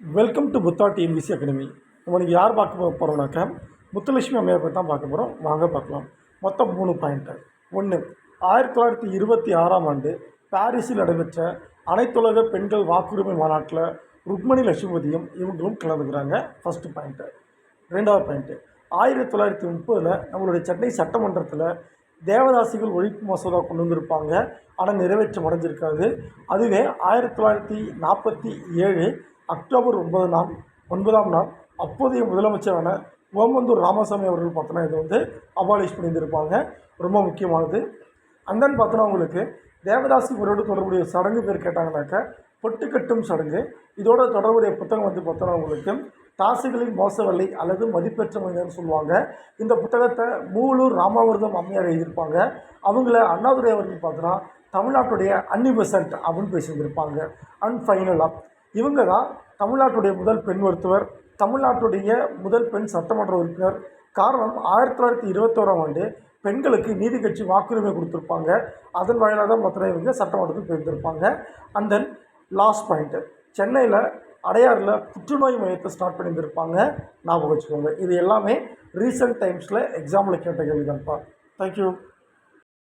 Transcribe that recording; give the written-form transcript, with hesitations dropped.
Welcome to Buddha TNPSC academy. உங்களுக்கு யார் பார்க்க போகிறோம்னாக்கா முத்துலட்சுமி அம்மையார் பற்றி தான் பார்க்க போகிறோம். வாங்க பார்க்கலாம். மொத்தம் 3 பாயிண்ட்டு. 1, 1926ஆம் ஆண்டு பாரிஸில் நடைபெற்ற அனைத்துலக பெண்கள் வாக்குரிமை மாநாட்டில் ருக்மணி லட்சுமதியும் இவங்களும் கலந்துக்கிறாங்க. First point. 2வது பாயிண்ட்டு, 1930 நம்மளுடைய சென்னை சட்டமன்றத்தில் தேவதாசிகள் ஒழிப்பு மசோதா கொண்டு வந்திருப்பாங்க. ஆனால் நிறைவேற்றம் அடைஞ்சிருக்காது. அதுவே 1947 அக்டோபர் 9ஆம் நாள் அப்போதைய முதலமைச்சரான ஓமந்தூர் ராமசாமி அவர்கள் பார்த்தோன்னா இதை அபாலிஷ் பண்ணியிருந்திருப்பாங்க. ரொம்ப முக்கியமானது. அந்தன்னு பார்த்தோன்னா உங்களுக்கு தேவதாசி முறையோடு தொடர்புடைய சடங்கு பேர் கேட்டாங்கனாக்கா பொட்டு கட்டும் சடங்கு. இதோட தொடர்புடைய புத்தகம் பார்த்தோன்னா உங்களுக்கு தாசுகளின் மோசவல்லை அல்லது மதிப்பெற்ற மனிதர்னு சொல்லுவாங்க. இந்த புத்தகத்தை மூலூர் ராமாமிர்தம் அம்மையார் எழுதியிருப்பாங்க. அவங்கள அண்ணாதுரை அவர்கள் பார்த்தோன்னா தமிழ்நாட்டுடைய அன்னிபெசன்ட் அப்படின்னு பேசியிருந்திருப்பாங்க. அண்ட் ஃபைனலாக இவங்க தான் தமிழ்நாட்டுடைய முதல் பெண் மருத்துவர், தமிழ்நாட்டுடைய முதல் பெண் சட்டமன்ற உறுப்பினர். காரணம் 1921ஆம் ஆண்டு பெண்களுக்கு நீதி கட்சி வாக்குரிமை கொடுத்துருப்பாங்க. அதன் வாயிலாக தான் பார்த்தோன்னா இவங்க சட்டமன்றத்துக்கு போயிருந்திருப்பாங்க. அண்ட் தென் லாஸ்ட் பாயிண்ட்டு, சென்னையில் அடையாறில் புற்றுநோய் மையத்தை ஸ்டார்ட் பண்ணியிருந்திருப்பாங்க. ஞாபகம் வச்சுக்கோங்க. இது எல்லாமே ரீசெண்ட் டைம்ஸில் எக்ஸாமில் கேட்ட கேள்வி தான்ப்பா. தேங்க்யூ.